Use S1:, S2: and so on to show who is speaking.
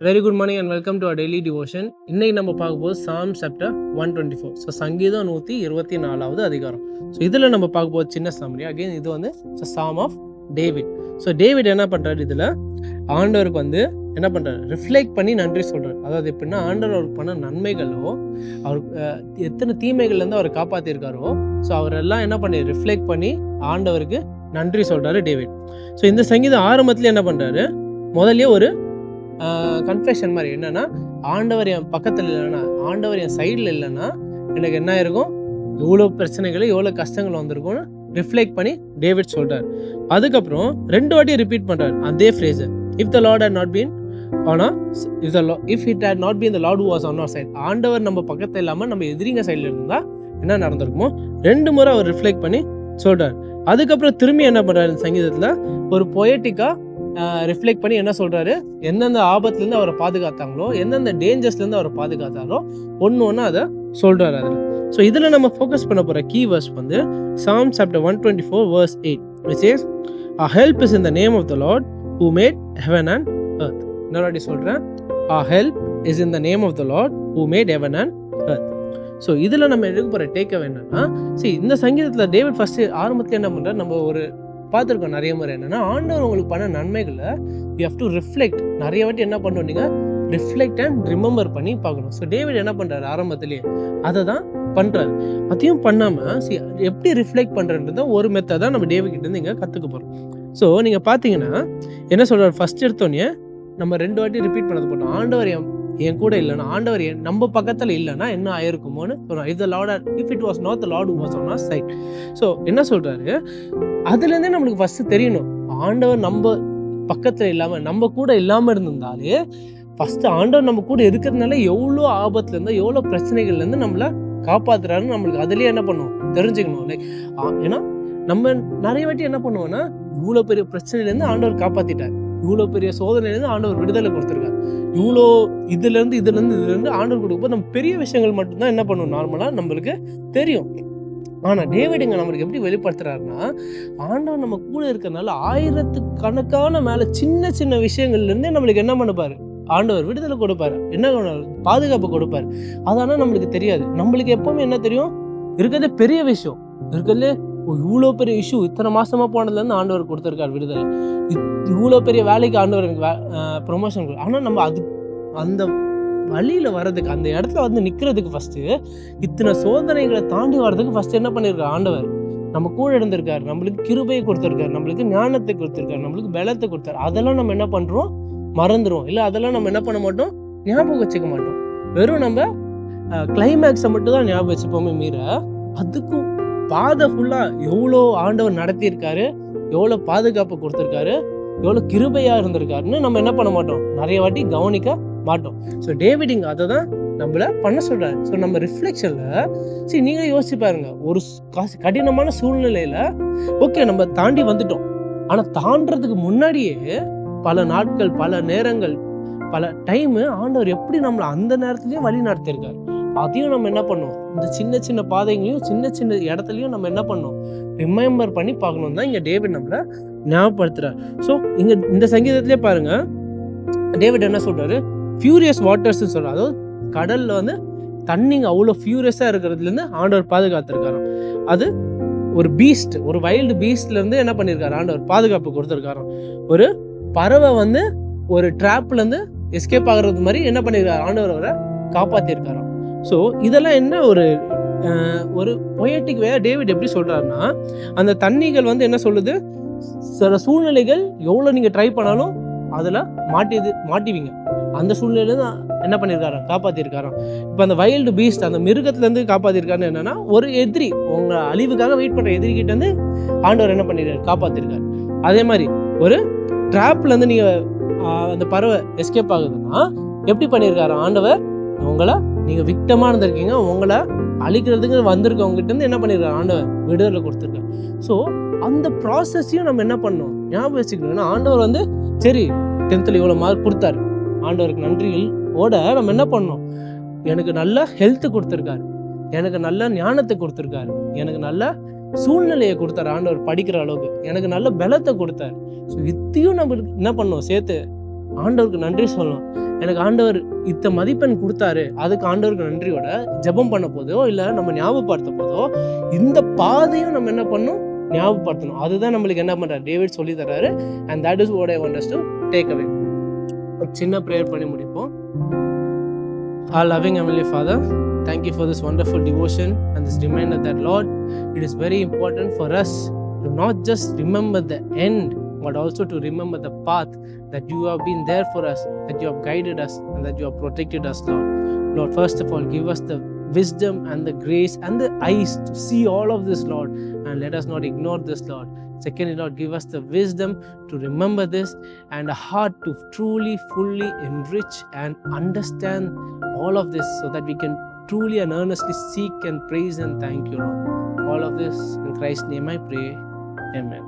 S1: Very good morning and welcome to our daily devotion. இன்னைக்கு நம்ம பார்க்க போது சாம் சாப்டர் 124. ஸோ சங்கீதம் 124வது அதிகாரம். ஸோ இதில் நம்ம பார்க்க போது சின்ன சம்மரி. அகெயின் இது வந்து சாம் ஆஃப் டேவிட். ஸோ டேவிட் என்ன பண்ணுறாரு, இதில் ஆண்டவருக்கு வந்து என்ன பண்ணுறாரு, ரிஃப்ளெக்ட் பண்ணி நன்றி சொல்கிறார். அதாவது எப்படின்னா, ஆண்டவர் அவருக்கு பண்ண நன்மைகளோ, அவருக்கு எத்தனை தீமைகள்லேருந்து அவர் காப்பாற்றிருக்காரோ, ஸோ அவரெல்லாம் என்ன பண்ணி ரிஃப்ளெக்ட் பண்ணி ஆண்டவருக்கு நன்றி சொல்கிறாரு டேவிட். ஸோ இந்த சங்கீதம் ஆரம்பத்தில் என்ன பண்ணுறாரு, முதல்ல ஒரு கன்ஃபெஷன் மாதிரி என்னன்னா, ஆண்டவர் என் பக்கத்தில் இல்லைன்னா, ஆண்டவர் என் சைடில் இல்லைன்னா எனக்கு என்ன இருக்கும், எவ்வளோ பிரச்சனைகள் எவ்வளோ கஷ்டங்கள் வந்திருக்கும்னு ரிஃப்ளெக்ட் பண்ணி டேவிட் சொல்கிறார். அதுக்கப்புறம் 2 வாட்டி ரிப்பீட் பண்ணுறாரு அதே ஃப்ரேஸை. If the Lord had not been ஆனால் if it had not been the Lord who was on our side, ஆண்டவர் நம்ம பக்கத்தில் இல்லாமல் நம்ம எதிரிங்க சைடில் இருந்தால் என்ன நடந்திருக்குமோ 2 முறை அவர் ரிஃப்ளெக்ட் பண்ணி சொல்கிறார். அதுக்கப்புறம் திரும்பி என்ன பண்ணுறாரு, இந்த சங்கீதத்தில் ஒரு பொயட்டிக்காக ரிஃப்ளெக்ட் பண்ணி என்ன சொல்கிறாரு, எந்தெந்த ஆபத்துலேருந்து அவரை பாதுகாத்தாங்களோ, எந்தெந்த டேஞ்சர்ஸ்லேருந்து அவரை பாதுகாத்தாங்களோ ஒன்று அதை சொல்கிறாரு அதில். ஸோ இதில் நம்ம ஃபோக்கஸ் பண்ண போகிற கீ வேர்ஸ் வந்து Psalm chapter 124 verse 8, which says, our help is in the name of the Lord who made heaven and earth. இன்னொரு சொல்கிறேன், our help is in the name of the Lord who made heaven and earth. So இதில் நம்ம எடுக்க போகிற takeaway என்னன்னா, இந்த சங்கீதத்தில் David first ஆரம்பத்தில் என்ன பண்ணுறாரு, நம்ம ஒரு பார்த்துருக்கோம் நிறைய முறை. என்னன்னா, ஆண்டவர் உங்களுக்கு பண்ண நன்மைகளை யூ ஹேவ் டு ரிஃப்ளெக்ட். நிறைய வாட்டி என்ன பண்ணணும், நீங்கள் ரிஃப்ளெக்ட் அண்ட் ரிமெம்பர் பண்ணி பார்க்கணும். ஸோ டேவிட் என்ன பண்ணுறாரு, ஆரம்பத்திலேயே அதை தான் பண்ணுறாரு. அதையும் பண்ணாமல் எப்படி ரிஃப்ளெக்ட் பண்ணுறதுன்றத ஒரு மெத்தட் தான் நம்ம டேவிட் கிட்ட இருந்து இங்கே கற்றுக்க போகிறோம். ஸோ நீங்கள் பார்த்தீங்கன்னா என்ன சொல்கிறார், ஃபஸ்ட் எடுத்தோடனே நம்ம 2 வாட்டி ரிப்பீட் பண்ணது போட்டோம். ஆண்டவர் என் கூட இல்லைன்னா, ஆண்டவர் நம்ம பக்கத்தில் இல்லைன்னா என்ன ஆயிருக்குமோன்னு சொல்கிறார். If it was not the Lord who was on our side. So என்ன சொல்கிறாரு, அதுலேருந்தே நம்மளுக்கு ஃபஸ்ட்டு தெரியணும், ஆண்டவர் நம்ம பக்கத்தில் இல்லாமல் நம்ம கூட இல்லாமல் இருந்திருந்தாலே, ஃபஸ்ட்டு ஆண்டவர் நம்ம கூட இருக்கிறதுனால எவ்வளோ ஆபத்துலேருந்து எவ்வளோ பிரச்சனைகள்லேருந்து நம்மளை காப்பாற்றுறாருன்னு நம்மளுக்கு அதுலேயே என்ன பண்ணுவோம் தெரிஞ்சுக்கணும். லைக் ஏன்னா நம்ம நிறைய வாட்டி என்ன பண்ணுவோம்னா, இவ்வளோ பெரிய பிரச்சனையிலேருந்து ஆண்டவர் காப்பாற்றிட்டார், இவ்வளோ பெரிய சோதனையிலேருந்து ஆண்டவர் விடுதலை கொடுத்துருக்காரு, இவ்வளோ இதுலேருந்து ஆண்டவர் கொடுக்கும்போது நம்ம பெரிய விஷயங்கள் மட்டும்தான் என்ன பண்ணுவோம் நார்மலாக நம்மளுக்கு தெரியும். ஆனால் டேவிடுங்க நம்மளுக்கு எப்படி வெளிப்படுத்துறாருன்னா, ஆண்டவர் நம்ம கூட இருக்கிறதுனால ஆயிரத்துக்கணக்கான மேலே சின்ன சின்ன விஷயங்கள்லேருந்தே நம்மளுக்கு என்ன பண்ணுப்பார், ஆண்டவர் விடுதலை கொடுப்பாரு, என்ன பாதுகாப்பு கொடுப்பாரு. அதனால் நம்மளுக்கு தெரியாது. நம்மளுக்கு எப்பவுமே என்ன தெரியும், இருக்கிறதே பெரிய விஷயம், இருக்கிறதுலே இவ்வளோ பெரிய இஷ்யூ, இத்தனை மாசமா போனதுலேருந்து ஆண்டவர் கொடுத்துருக்காரு விடுதலை, இவ்வளோ பெரிய வேலைக்கு ஆண்டவர் எனக்கு ப்ரொமோஷன். ஆனால் நம்ம அந்த வழியில் வர்றதுக்கு, அந்த இடத்துல வந்து நிற்கிறதுக்கு ஃபஸ்ட்டு இத்தனை சோதனைகளை தாண்டி வர்றதுக்கு ஃபஸ்ட்டு என்ன பண்ணியிருக்காரு, ஆண்டவர் நம்ம கூட இருந்திருக்காரு, நம்மளுக்கு கிருபையை கொடுத்துருக்காரு, நம்மளுக்கு ஞானத்தை கொடுத்துருக்காரு, நம்மளுக்கு பலத்தை கொடுத்தாரு. அதெல்லாம் நம்ம என்ன பண்ணுறோம், மறந்துடும். இல்லை அதெல்லாம் நம்ம என்ன பண்ண மாட்டோம், ஞாபகம் வச்சுக்க மாட்டோம். வெறும் நம்ம கிளைமேக்ஸை மட்டும் தான் ஞாபகம் வச்சுப்போமே மீற, அதுக்கும் பாதை ஃபுல்லாக எவ்வளோ ஆண்டவர் நடத்தியிருக்காரு, எவ்வளோ பாதுகாப்பு கொடுத்துருக்காரு, எவ்வளோ கிருபையாக இருந்திருக்காருன்னு நம்ம என்ன பண்ண மாட்டோம், நிறைய வாட்டி கவனிக்க மாட்டோம். ஸோ டேவிட் இங்கே அதை தான் நம்மள பண்ண சொல்கிறாரு. ஸோ நம்ம ரிஃப்ளெக்ஷனில் நீங்களே யோசிச்சு பாருங்க, ஒரு கடினமான சூழ்நிலையில் ஓகே நம்ம தாண்டி வந்துட்டோம், ஆனால் தாண்டறதுக்கு முன்னாடியே பல நாட்கள், பல நேரங்கள், பல டைமு ஆண்டவர் எப்படி நம்மளை அந்த நேரத்துலேயும் வழி நடத்தியிருக்காரு. அதையும் நம்ம என்ன பண்ணோம், இந்த சின்ன சின்ன பாதைகளையும் சின்ன சின்ன இடத்துலையும் நம்ம என்ன பண்ணோம், ரிமெம்பர் பண்ணி பார்க்கணும் தான் இங்கே டேவிட் நம்மளை ஞாபகப்படுத்துறாரு. ஸோ இங்கே இந்த சங்கீதத்திலே பாருங்க, டேவிட் என்ன சொல்றாரு, ஃபியூரியஸ் வாட்டர்ஸ் சொல்றாரு. அதாவது கடல்ல வந்து தண்ணிங்க அவ்வளோ ஃபியூரியஸா இருக்கிறதுலேருந்து ஆண்டவர் பாதுகாத்திருக்காரு. அது ஒரு பீஸ்ட், ஒரு வைல்டு பீஸ்ட்ல இருந்து என்ன பண்ணியிருக்காரு, ஆண்டவர் பாதுகாப்பு கொடுத்துருக்காராம். ஒரு பறவை வந்து ஒரு ட்ராப்ல இருந்து எஸ்கேப் ஆகிறது மாதிரி என்ன பண்ணியிருக்காரு, ஆண்டவர் அவரை காப்பாத்திருக்காராம். ஸோ இதெல்லாம் என்ன ஒரு பொயட்டிக் வே டேவிட் எப்படி சொல்றாருன்னா, அந்த தண்ணிகள் வந்து என்ன சொல்லுது, சில சூழ்நிலைகள் எவ்வளோ நீங்க ட்ரை பண்ணாலும் அதில் மாட்டிவீங்க, அந்த சூழ்நிலையில என்ன பண்ணியிருக்காரா, காப்பாற்றிருக்காராம். இப்போ அந்த வைல்டு பீஸ்ட், அந்த மிருகத்துலேருந்து காப்பாற்றிருக்காருன்னு என்னன்னா, ஒரு எதிரி, உங்க அழிவுக்காக வெயிட் பண்ணுற எதிரிகிட்ட இருந்து ஆண்டவர் என்ன பண்ணியிருக்காரு, காப்பாற்றிருக்காரு. அதே மாதிரி ஒரு ட்ராப்லேருந்து நீங்கள் அந்த பறவை எஸ்கேப் ஆகுதுன்னா எப்படி பண்ணியிருக்காரு ஆண்டவர், உங்களை நீங்கள் விக்டமாக இருந்திருக்கீங்க, உங்களை அழிக்கிறதுக்கு வந்திருக்கவங்ககிட்ட இருந்து என்ன பண்ணியிருக்காரு, ஆண்டவர் விடுதலை கொடுத்துருக்காரு. ஸோ அந்த ப்ராசஸையும் நம்ம என்ன பண்ணோம், ஞாபகம் வச்சுக்கணும்னா, ஆண்டவர் வந்து சரி 10th இவ்வளோ மார்க் கொடுத்தாரு, ஆண்டவருக்கு நன்றிகள் ஓட நம்ம என்ன பண்ணோம், எனக்கு நல்ல ஹெல்த்து கொடுத்துருக்காரு, எனக்கு நல்ல ஞானத்தை கொடுத்துருக்காரு, எனக்கு நல்ல சூழ்நிலையை கொடுத்தாரு ஆண்டவர் படிக்கிற அளவுக்கு, எனக்கு நல்ல பலத்தை கொடுத்தாரு. ஸோ இத்தையும் நம்ம என்ன பண்ணோம், சேர்த்து ஆண்டவருக்கு நன்றி சொல்லணும். எனக்கு ஆண்டவர் இத்த மதிப்பெண் கொடுத்தாரு, அதுக்கு ஆண்டவருக்கு நன்றியோட ஜெபம் பண்ண போதோ இல்லை நம்ம ஞாபகப்படுத்த போதோ இந்த பாதையும் நம்ம என்ன பண்ணணும், ஞாபகப்படுத்தணும். அதுதான் நம்மளுக்கு என்ன பண்றாரு டேவிட் சொல்லி தர்றாரு. And that is what I want us to take away. ஒரு சின்ன ப்ரேயர் பண்ணி முடிப்போம். Our loving Heavenly Father, thank you for this wonderful devotion and this reminder that, Lord, it is very important for us to not just remember the end, but also to remember the path that you have been there for us, that you have guided us, and that you have protected us, Lord. Lord, first of all, give us the wisdom and the grace and the eyes to see all of this, Lord, and let us not ignore this, Lord. Secondly, Lord, give us the wisdom to remember this and a heart to truly, fully enrich and understand all of this so that we can truly and earnestly seek and praise and thank you, Lord. All of this in Christ's name I pray. Amen.